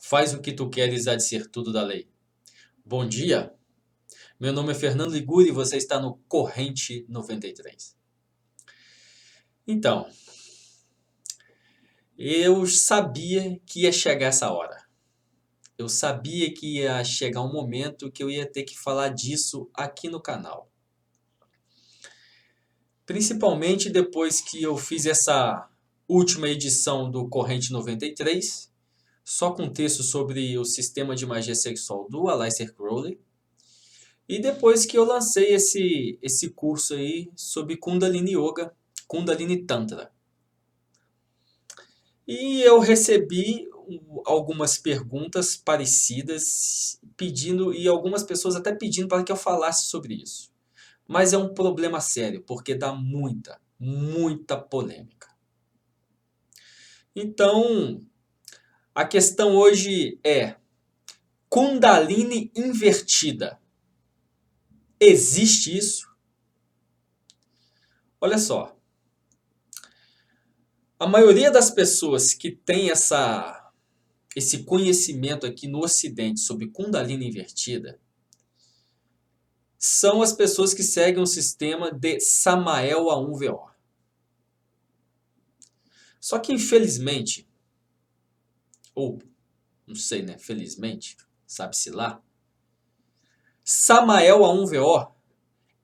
Faz o que tu queres, há de ser tudo da lei. Bom dia, meu nome é Fernando Liguri e você está no Corrente 93. Então, eu sabia que ia chegar essa hora. Eu sabia que ia chegar um momento que eu ia ter que falar disso aqui no canal. Principalmente depois que eu fiz essa última edição do Corrente 93, só com texto sobre o sistema de magia sexual do Aleister Crowley. E depois que eu lancei esse curso aí sobre Kundalini Yoga, Kundalini Tantra. E eu recebi algumas perguntas parecidas, pedindo, e algumas pessoas até pedindo para que eu falasse sobre isso. Mas é um problema sério, porque dá muita polêmica. Então, a questão hoje é: Kundalini invertida. Existe isso? Olha só. A maioria das pessoas que tem esse conhecimento aqui no Ocidente sobre Kundalini invertida são as pessoas que seguem o sistema de Samael A1VO. Só que infelizmente, ou não sei, né, felizmente, sabe-se lá, Samael A1VO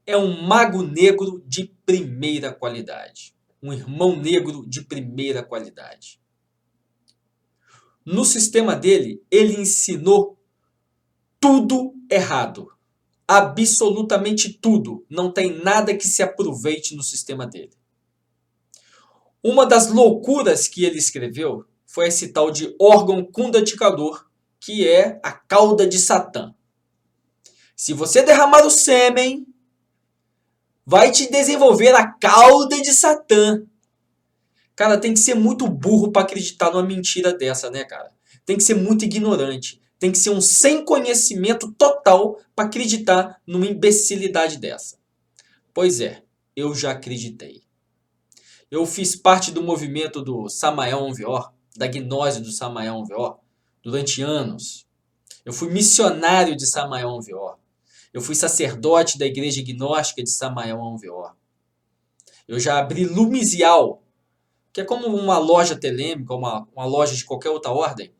é um mago negro de primeira qualidade. Um irmão negro de primeira qualidade. No sistema dele, ele ensinou tudo errado. Absolutamente tudo. Não tem nada que se aproveite no sistema dele. Uma das loucuras que ele escreveu foi esse tal de órgão cundadicador, que é a cauda de Satã. Se você derramar o sêmen, vai te desenvolver a cauda de Satã. Cara, tem que ser muito burro para acreditar numa mentira dessa, né, cara? Tem que ser muito ignorante. Tem que ser um sem conhecimento total para acreditar numa imbecilidade dessa. Pois é, eu já acreditei. Eu fiz parte do movimento do Samael Aun-Weor, da gnose do Samael Aun-Weor, durante anos. Eu fui missionário de Samael Aun-Weor. Eu fui sacerdote da igreja gnóstica de Samael Aun-Weor. Eu já abri Lumisial, que é como uma loja telêmica, uma loja de qualquer outra ordem,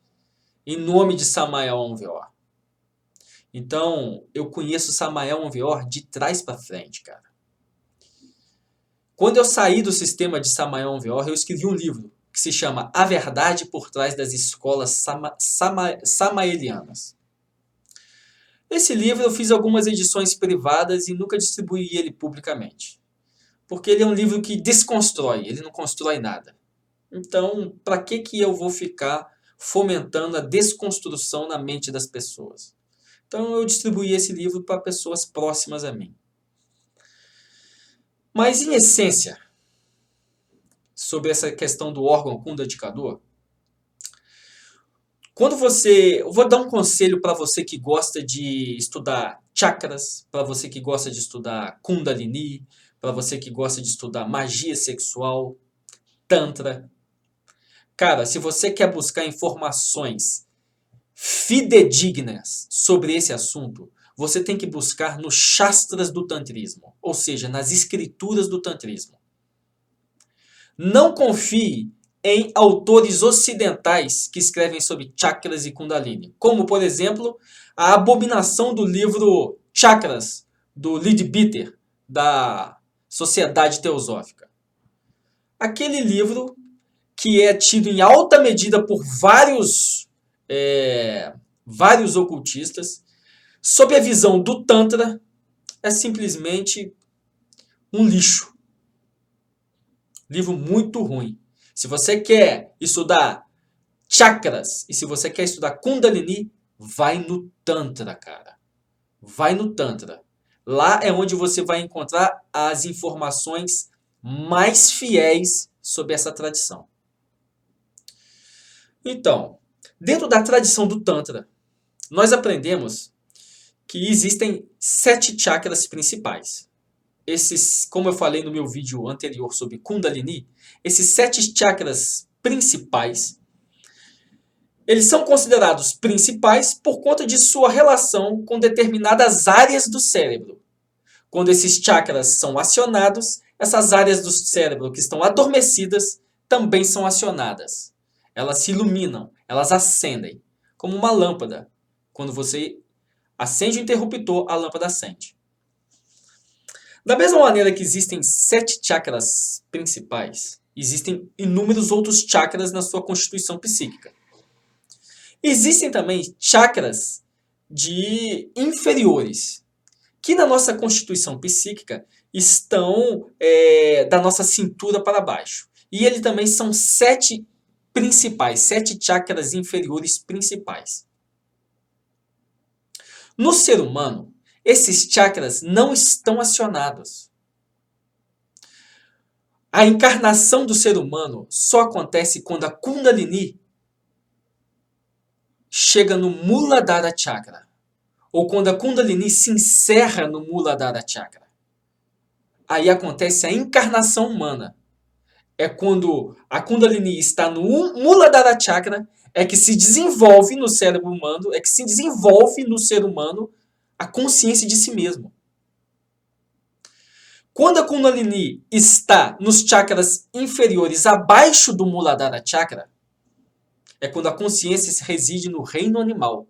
em nome de Samael Aun-Weor. Então, eu conheço Samael Aun-Weor de trás para frente, cara. Quando eu saí do sistema de Samael Aun-Weor, eu escrevi um livro que se chama A Verdade por Trás das Escolas Samaelianas. Esse livro eu fiz algumas edições privadas e nunca distribuí ele publicamente. Porque ele é um livro que desconstrói, ele não constrói nada. Então, para que eu vou ficar fomentando a desconstrução na mente das pessoas? Então, eu distribuí esse livro para pessoas próximas a mim. Mas, em essência, sobre essa questão do órgão cundadicador, eu vou dar um conselho para você que gosta de estudar chakras, para você que gosta de estudar Kundalini, para você que gosta de estudar magia sexual, Tantra. Cara, se você quer buscar informações fidedignas sobre esse assunto, você tem que buscar nos Shastras do Tantrismo, ou seja, nas escrituras do Tantrismo. Não confie em autores ocidentais que escrevem sobre chakras e Kundalini, como, por exemplo, a abominação do livro Chakras, do Leadbeater, da Sociedade Teosófica. Aquele livro, que é tido em alta medida por vários ocultistas, sob a visão do Tantra, é simplesmente um lixo. Livro muito ruim. Se você quer estudar chakras e se você quer estudar Kundalini, vai no Tantra, cara. Vai no Tantra. Lá é onde você vai encontrar as informações mais fiéis sobre essa tradição. Então, dentro da tradição do Tantra, nós aprendemos que existem 7 chakras principais. Esses, como eu falei no meu vídeo anterior sobre Kundalini, esses 7 chakras principais, Eles são considerados principais por conta de sua relação com determinadas áreas do cérebro. Quando esses chakras são acionados, essas áreas do cérebro que estão adormecidas também são acionadas. Elas se iluminam, elas acendem, como uma lâmpada. Quando você acende o interruptor, a lâmpada acende. Da mesma maneira que existem 7 chakras principais, existem inúmeros outros chakras na sua constituição psíquica. Existem também chakras inferiores, que na nossa constituição psíquica estão da nossa cintura para baixo. E eles também são 7 principais, 7 chakras inferiores principais. No ser humano, esses chakras não estão acionados. A encarnação do ser humano só acontece quando a Kundalini chega no Muladhara Chakra, ou quando a Kundalini se encerra no Muladhara Chakra. Aí acontece a encarnação humana. É quando a Kundalini está no Muladhara Chakra, é que se desenvolve no cérebro humano, é que se desenvolve no ser humano a consciência de si mesmo. Quando a Kundalini está nos chakras inferiores, abaixo do Muladhara Chakra, é quando a consciência reside no reino animal.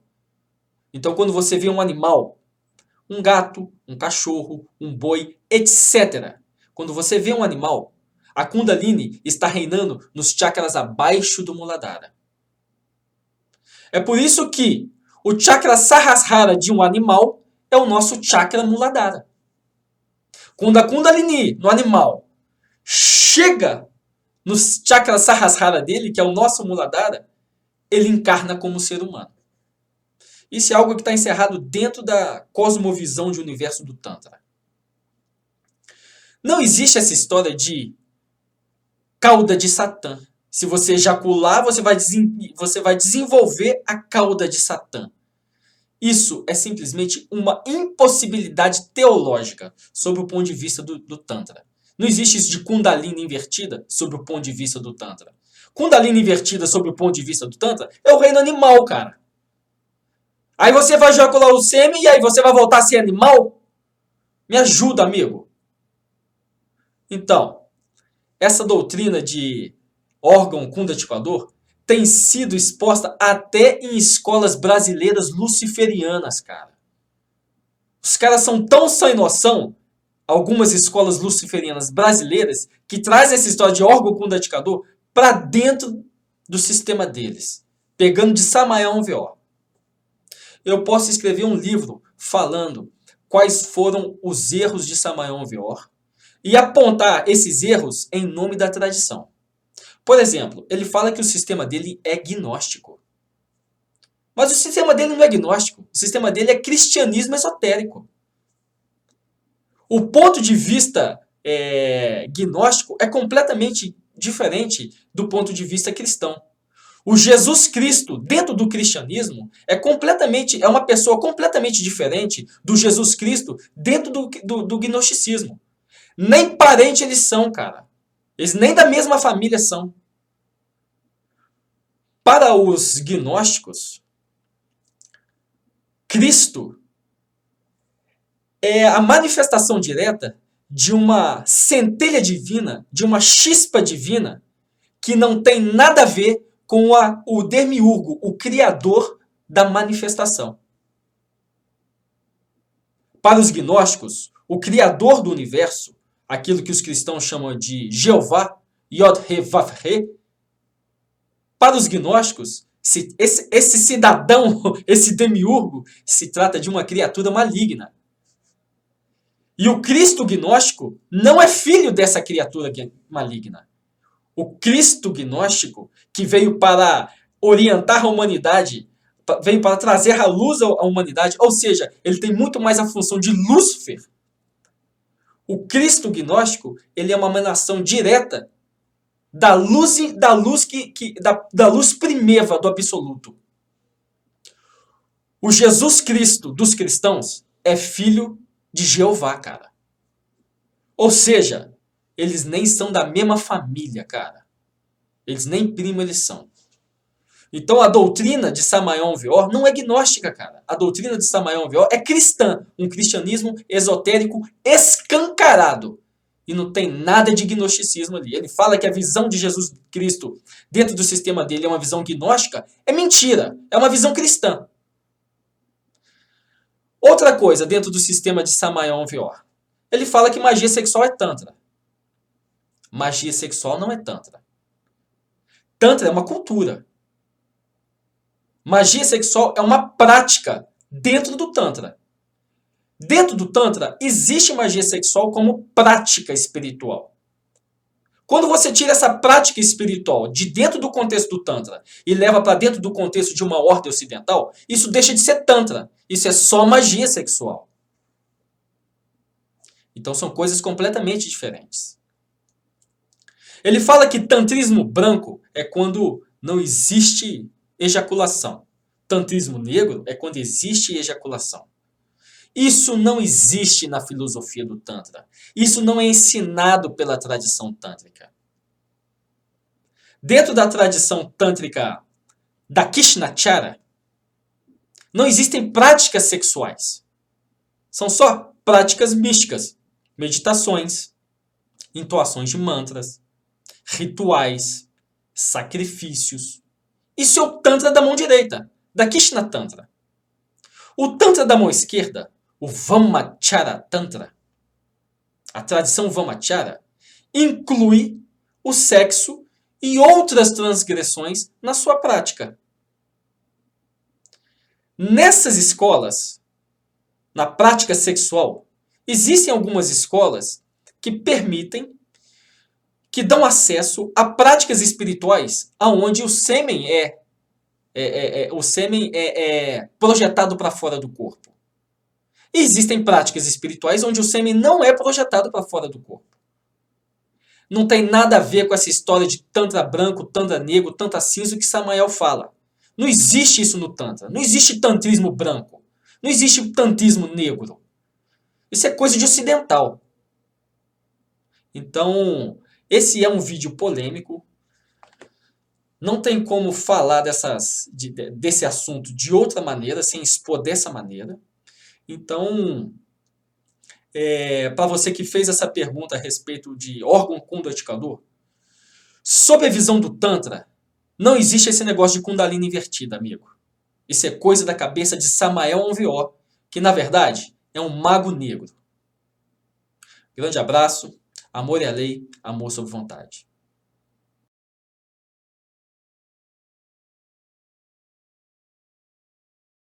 Então, quando você vê um animal, um gato, um cachorro, um boi, etc. Quando você vê um animal, a Kundalini está reinando nos chakras abaixo do Muladhara. É por isso que o chakra Sahasrara de um animal é o nosso chakra Muladhara. Quando a Kundalini no animal chega no chakra Sahasrara dele, que é o nosso Muladhara, ele encarna como ser humano. Isso é algo que está encerrado dentro da cosmovisão de universo do Tantra. Não existe essa história de cauda de Satã. Se você ejacular, você vai desenvolver a cauda de Satã. Isso é simplesmente uma impossibilidade teológica sob o ponto de vista do Tantra. Não existe isso de Kundalini invertida sob o ponto de vista do Tantra. Kundalini invertida sob o ponto de vista do Tantra é o reino animal, cara. Aí você vai ejacular o sêmen e aí você vai voltar a ser animal? Me ajuda, amigo. Então, essa doutrina de órgão kundativador tem sido exposta até em escolas brasileiras luciferianas, cara. Os caras são tão sem noção, algumas escolas luciferianas brasileiras, que trazem essa história de órgão kundativador para dentro do sistema deles, pegando de Samael Veor. Eu posso escrever um livro falando quais foram os erros de Samael Veor e apontar esses erros em nome da tradição. Por exemplo, ele fala que o sistema dele é gnóstico. Mas o sistema dele não é gnóstico. O sistema dele é cristianismo esotérico. O ponto de vista gnóstico é completamente diferente do ponto de vista cristão. O Jesus Cristo, dentro do cristianismo, é uma pessoa completamente diferente do Jesus Cristo dentro do gnosticismo. Nem parente eles são, cara. Eles nem da mesma família são. Para os gnósticos, Cristo é a manifestação direta de uma centelha divina, de uma chispa divina, que não tem nada a ver com o demiurgo, o criador da manifestação. Para os gnósticos, o criador do universo, aquilo que os cristãos chamam de Jeová, Yod-He-Vav-He, para os gnósticos, esse cidadão, esse demiurgo, se trata de uma criatura maligna. E o Cristo gnóstico não é filho dessa criatura maligna. O Cristo gnóstico, que veio para orientar a humanidade, veio para trazer a luz à humanidade, ou seja, ele tem muito mais a função de Lúcifer. O Cristo gnóstico, ele é uma emanação direta da luz primeva do absoluto. O Jesus Cristo dos cristãos é filho de Jeová, cara. Ou seja, eles nem são da mesma família, cara. Eles nem primo eles são. Então a doutrina de Samael Aun Weor não é gnóstica, cara. A doutrina de Samael Aun Weor é cristã, um cristianismo esotérico escancarado. E não tem nada de gnosticismo ali. Ele fala que a visão de Jesus Cristo dentro do sistema dele é uma visão gnóstica. É mentira. É uma visão cristã. Outra coisa dentro do sistema de Samael Aun Weor. Ele fala que magia sexual é tantra. Magia sexual não é tantra. Tantra é uma cultura. Magia sexual é uma prática dentro do Tantra. Dentro do Tantra, existe magia sexual como prática espiritual. Quando você tira essa prática espiritual de dentro do contexto do Tantra e leva para dentro do contexto de uma ordem ocidental, isso deixa de ser Tantra. Isso é só magia sexual. Então são coisas completamente diferentes. Ele fala que tantrismo branco é quando não existe ejaculação. Tantrismo negro é quando existe ejaculação. Isso não existe na filosofia do Tantra. Isso não é ensinado pela tradição tântrica. Dentro da tradição tântrica da Krishnacharya, não existem práticas sexuais. São só práticas místicas, meditações, entoações de mantras, rituais, sacrifícios. Isso é o Tantra da mão direita, da Krishna Tantra. O Tantra da mão esquerda, o Vamachara Tantra, a tradição Vamachara, inclui o sexo e outras transgressões na sua prática. Nessas escolas, na prática sexual, existem algumas escolas que permitem, que dão acesso a práticas espirituais onde o sêmen é projetado para fora do corpo. E existem práticas espirituais onde o sêmen não é projetado para fora do corpo. Não tem nada a ver com essa história de tantra branco, tantra negro, tantra cinza que Samael fala. Não existe isso no Tantra. Não existe tantrismo branco. Não existe tantrismo negro. Isso é coisa de ocidental. Então, esse é um vídeo polêmico. Não tem como falar desse assunto de outra maneira, sem expor dessa maneira. Então, para você que fez essa pergunta a respeito de órgão kundatikador, sob a visão do Tantra, não existe esse negócio de Kundalini invertida, amigo. Isso é coisa da cabeça de Samael Aun Weor, que na verdade é um mago negro. Grande abraço, amor é a lei, amor sob vontade.